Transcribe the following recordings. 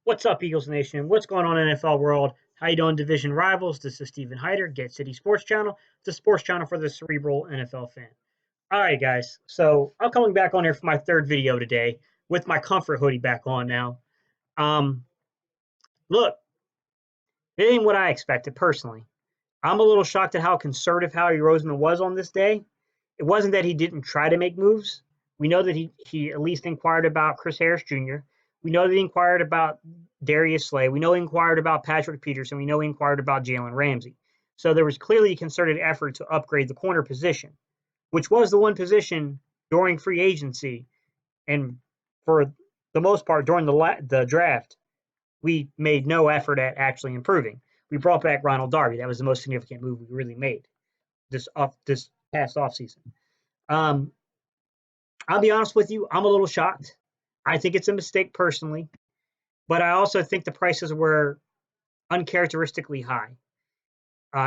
What's up, Eagles Nation? What's going on in NFL world? How you doing, division rivals? This is Steven Hyder, Get City Sports Channel, the sports channel for the cerebral NFL fan. All right, guys. So I'm coming back on here for my third video today with my comfort hoodie back on now. Um, Look, it ain't what I expected personally. I'm a little shocked at how conservative Howie Roseman was on this day. It wasn't that he didn't try to make moves. We know that he at least inquired about Chris Harris Jr. We know that he inquired about Darius Slay. We know he inquired about Patrick Peterson. We know he inquired about Jalen Ramsey. So there was clearly a concerted effort to upgrade the corner position, which was the one position during free agency and for the most part during the draft we made no effort at actually improving. We brought back Ronald Darby. That was the most significant move we really made this past offseason. Um, I'll be honest with you, I'm a little shocked. I think it's a mistake personally, but I also think the prices were uncharacteristically high.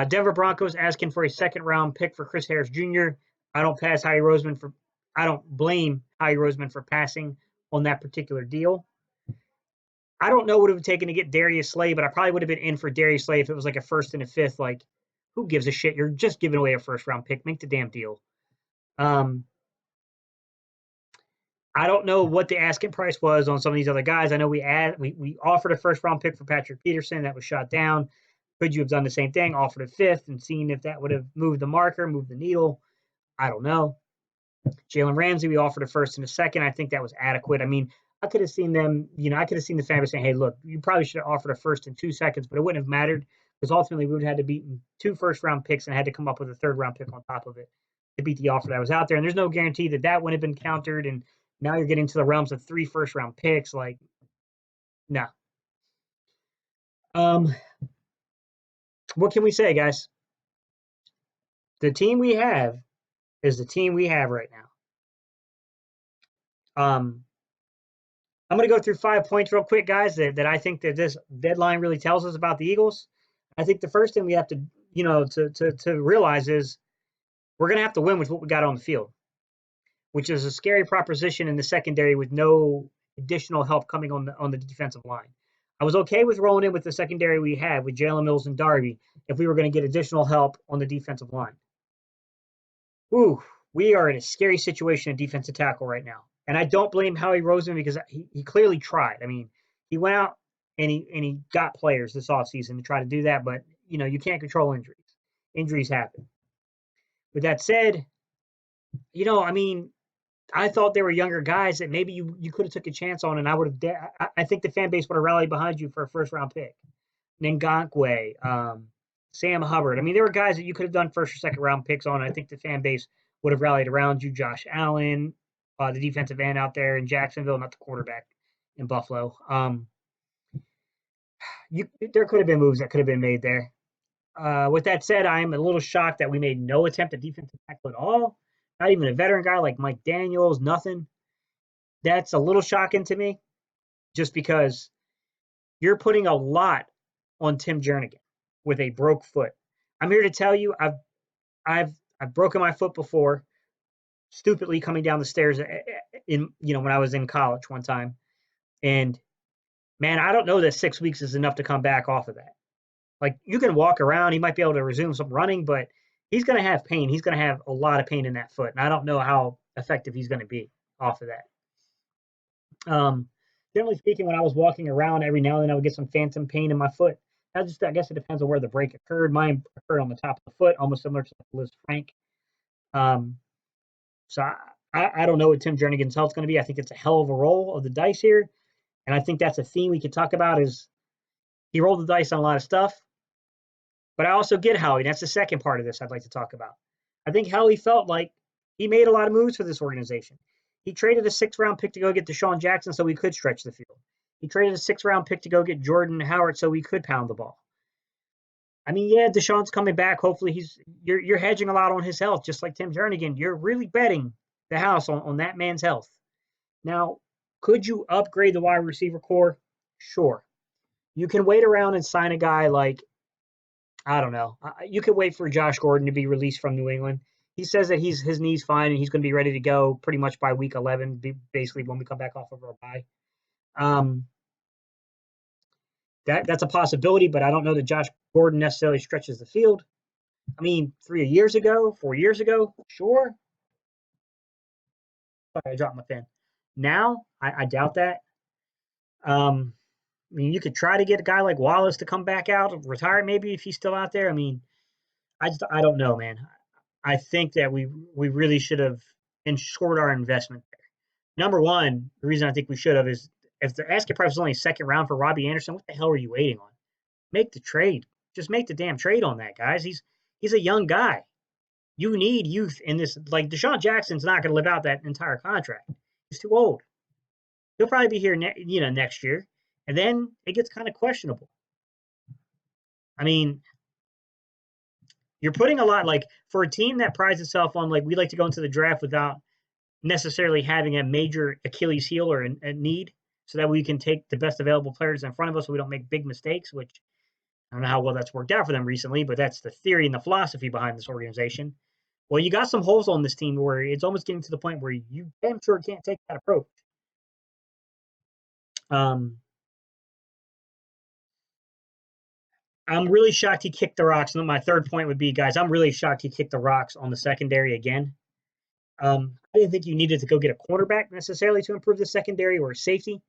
Denver Broncos asking for a second round pick for Chris Harris Jr. I don't pass Howie Roseman for. I don't blame Howie Roseman for passing on that particular deal. I don't know what it would have taken to get Darius Slay, but I probably would have been in for Darius Slay if it was like a first and a fifth. Like, who gives a shit? You're just giving away a first round pick. Make the damn deal. Um, I don't know what the asking price was on some of these other guys. I know we offered a first round pick for Patrick Peterson that was shot down. Could you have done the same thing? Offered a fifth and seen if that would have moved the marker, moved the needle? I don't know. Jalen Ramsey, we offered a first and a second. I think that was adequate. I mean, I could have seen them, I could have seen the fan base saying, hey, look, you probably should have offered a first and 2 seconds, but it wouldn't have mattered because ultimately we would have had to beat two first round picks and had to come up with a third round pick on top of it to beat the offer that was out there. And there's no guarantee that that wouldn't have been countered. And now you're getting to the realms of three first round picks. Like, no. Um, what can we say, guys? The team we have is the team we have right now. I'm going to go through 5 points real quick, guys, that I think that this deadline really tells us about the Eagles. I think the first thing we have to, to realize is we're going to have to win with what we got on the field, which is a scary proposition in the secondary with no additional help coming on the defensive line. I was okay with rolling in with the secondary we had with Jalen Mills and Darby if we were going to get additional help on the defensive line. Ooh, we are in a scary situation at defensive tackle right now. And I don't blame Howie Roseman because he clearly tried. I mean, he went out and he got players this offseason to try to do that, but you can't control injuries. Injuries happen. With that said, I mean, I thought there were younger guys that maybe you could have took a chance on, and I would have. I think the fan base would have rallied behind you for a first round pick. Ngakoue, Sam Hubbard. I mean, there were guys that you could have done first or second round picks on. I think the fan base would have rallied around you. Josh Allen, the defensive end out there in Jacksonville, not the quarterback in Buffalo. There could have been moves that could have been made there. With that said, I'm a little shocked that we made no attempt at defensive tackle at all. Not even a veteran guy like Mike Daniels, nothing. That's a little shocking to me, just because you're putting a lot on Tim Jernigan with a broke foot. I'm here to tell you, I've broken my foot before, stupidly coming down the stairs when I was in college one time, and man, I don't know that 6 weeks is enough to come back off of that. Like, you can walk around, he might be able to resume some running, but he's going to have pain. He's going to have a lot of pain in that foot, and I don't know how effective he's going to be off of that. Generally speaking, when I was walking around, every now and then I would get some phantom pain in my foot. I guess it depends on where the break occurred. Mine occurred on the top of the foot, almost similar to Liz Frank. So I don't know what Tim Jernigan's health is going to be. I think it's a hell of a roll of the dice here, and I think that's a theme we could talk about. Is he rolled the dice on a lot of stuff, but I also get Howie. That's the second part of this I'd like to talk about. I think Howie felt like he made a lot of moves for this organization. He traded a 6th-round pick to go get Deshaun Jackson so we could stretch the field. He traded a 6th-round pick to go get Jordan Howard so we could pound the ball. I mean, yeah, Deshaun's coming back. Hopefully you're hedging a lot on his health, just like Tim Jernigan. You're really betting the house on that man's health. Now, could you upgrade the wide receiver core? Sure. You can wait around and sign a guy like, I don't know. You could wait for Josh Gordon to be released from New England. He says that his knee's fine and he's going to be ready to go pretty much by week 11, basically when we come back off of our bye. that's a possibility, but I don't know that Josh Gordon necessarily stretches the field. I mean, 4 years ago, sure. Sorry, I dropped my pen. Now, I doubt that. I mean, you could try to get a guy like Wallace to come back out, retire maybe if he's still out there. I mean, I don't know, man. I think that we really should have ensured our investment there. Number one, the reason I think we should have is if the asking price was only a second round for Robbie Anderson, what the hell are you waiting on? Make the trade. Just make the damn trade on that, guys. He's a young guy. You need youth in this. Like Deshaun Jackson's not going to live out that entire contract. He's too old. He'll probably be here, next year, and then it gets kind of questionable. I mean, you're putting a lot like for a team that prides itself on like we like to go into the draft without necessarily having a major Achilles heel or a need, so that we can take the best available players in front of us, so we don't make big mistakes. Which I don't know how well that's worked out for them recently, but that's the theory and the philosophy behind this organization. Well, you got some holes on this team where it's almost getting to the point where you damn sure can't take that approach. I'm really shocked he kicked the rocks. And my third point would be, guys, I'm really shocked he kicked the rocks on the secondary again. I didn't think you needed to go get a quarterback necessarily to improve the secondary or a safety.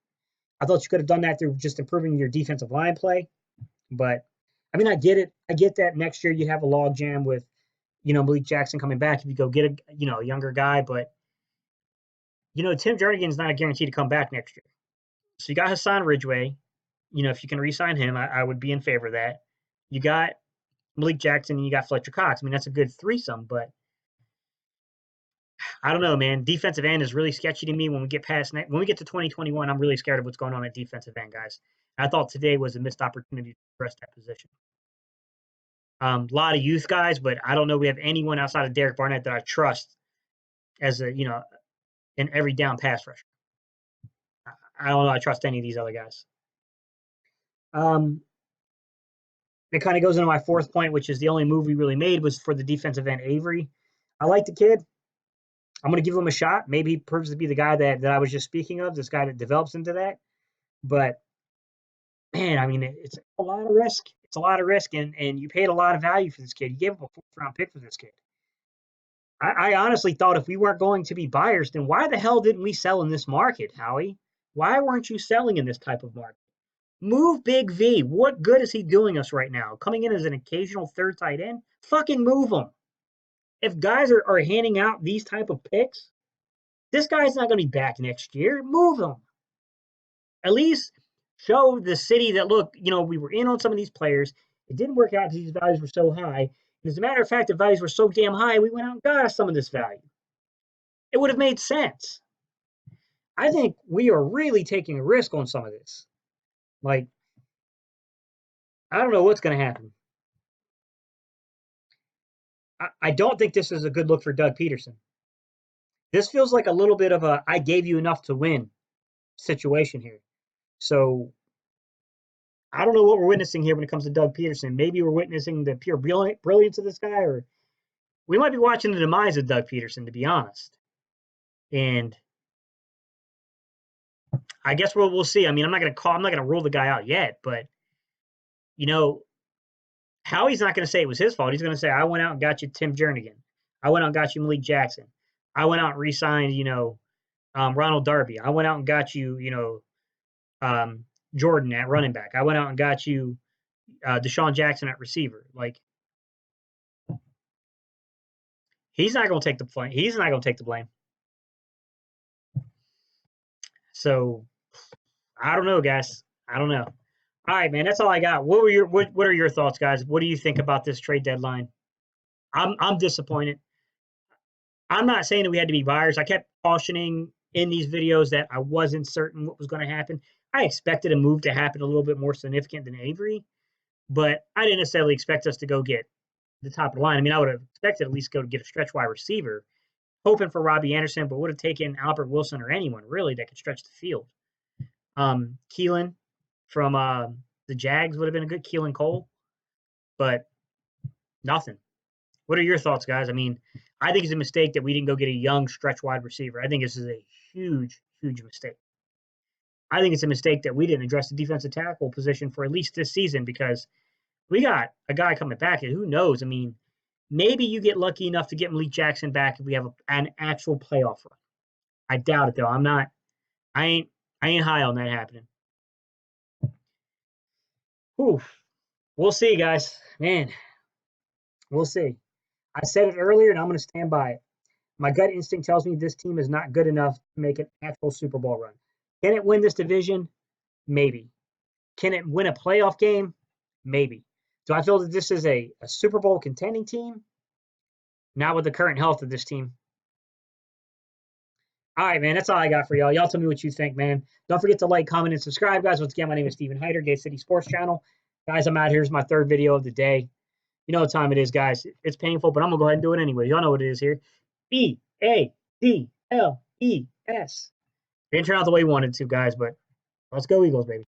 I thought you could have done that through just improving your defensive line play. But I mean, I get it. I get that next year you'd have a log jam with, Malik Jackson coming back if you go get a younger guy. But Tim Jernigan's not a guarantee to come back next year. So you got Hassan Ridgeway. If you can re-sign him, I would be in favor of that. You got Malik Jackson and you got Fletcher Cox. I mean, that's a good threesome, but I don't know, man. Defensive end is really sketchy to me when we get when we get to 2021. I'm really scared of what's going on at defensive end, guys. I thought today was a missed opportunity to address that position. A lot of youth guys, but I don't know we have anyone outside of Derek Barnett that I trust as an every down pass rusher. I don't know. I trust any of these other guys. It kind of goes into my fourth point, which is the only move we really made was for the defensive end Avery. I like the kid. I'm going to give him a shot. Maybe he proves to be the guy that I was just speaking of, this guy that develops into that. But man, I mean, it's a lot of risk. It's a lot of risk, and you paid a lot of value for this kid. You gave up a fourth-round pick for this kid. I honestly thought if we weren't going to be buyers, then why the hell didn't we sell in this market, Howie? Why weren't you selling in this type of market? Move Big V. What good is he doing us right now? Coming in as an occasional third tight end? Fucking move him. If guys are handing out these type of picks, this guy's not going to be back next year. Move him. At least show the city that, look, we were in on some of these players. It didn't work out because these values were so high. And as a matter of fact, the values were so damn high, we went out and got some of this value. It would have made sense. I think we are really taking a risk on some of this. Like, I don't know what's going to happen. I don't think this is a good look for Doug Peterson. This feels like a little bit of a I gave you enough to win situation here. So I don't know what we're witnessing here when it comes to Doug Peterson. Maybe we're witnessing the pure brilliance of this guy, or we might be watching the demise of Doug Peterson, to be honest. And I guess we'll see. I mean, I'm not going to rule the guy out yet, but Howie's not going to say it was his fault. He's going to say, I went out and got you Tim Jernigan. I went out and got you Malik Jackson. I went out and re-signed, Ronald Darby. I went out and got you, Jordan at running back. I went out and got you Deshaun Jackson at receiver. Like, he's not going to take the blame. He's not going to take the blame. So, I don't know, guys. I don't know. All right, man. That's all I got. What are your thoughts, guys? What do you think about this trade deadline? I'm disappointed. I'm not saying that we had to be buyers. I kept cautioning in these videos that I wasn't certain what was going to happen. I expected a move to happen a little bit more significant than Avery, but I didn't necessarily expect us to go get the top of the line. I mean, I would have expected at least go to get a stretch wide receiver, hoping for Robbie Anderson, but would have taken Albert Wilson or anyone really that could stretch the field. Keelan from the Jags would have been a good Keelan Cole, but nothing. What are your thoughts, guys? I mean, I think it's a mistake that we didn't go get a young stretch wide receiver. I think this is a huge, huge mistake. I think it's a mistake that we didn't address the defensive tackle position for at least this season because we got a guy coming back, and who knows? I mean, maybe you get lucky enough to get Malik Jackson back if we have an actual playoff run. I doubt it though. I'm not. I ain't high on that happening. Oof. We'll see, guys. Man, we'll see. I said it earlier, and I'm going to stand by it. My gut instinct tells me this team is not good enough to make an actual Super Bowl run. Can it win this division? Maybe. Can it win a playoff game? Maybe. Do I feel that this is a Super Bowl contending team? Not with the current health of this team. All right, man. That's all I got for y'all. Y'all tell me what you think, man. Don't forget to like, comment, and subscribe, guys. Once again, my name is Stephen Hyder, Gate City Sports Channel. Guys, I'm out. Here's my third video of the day. You know what time it is, guys. It's painful, but I'm going to go ahead and do it anyway. Y'all know what it is here. EADLES. Didn't turn out the way we wanted to, guys, but let's go Eagles, baby.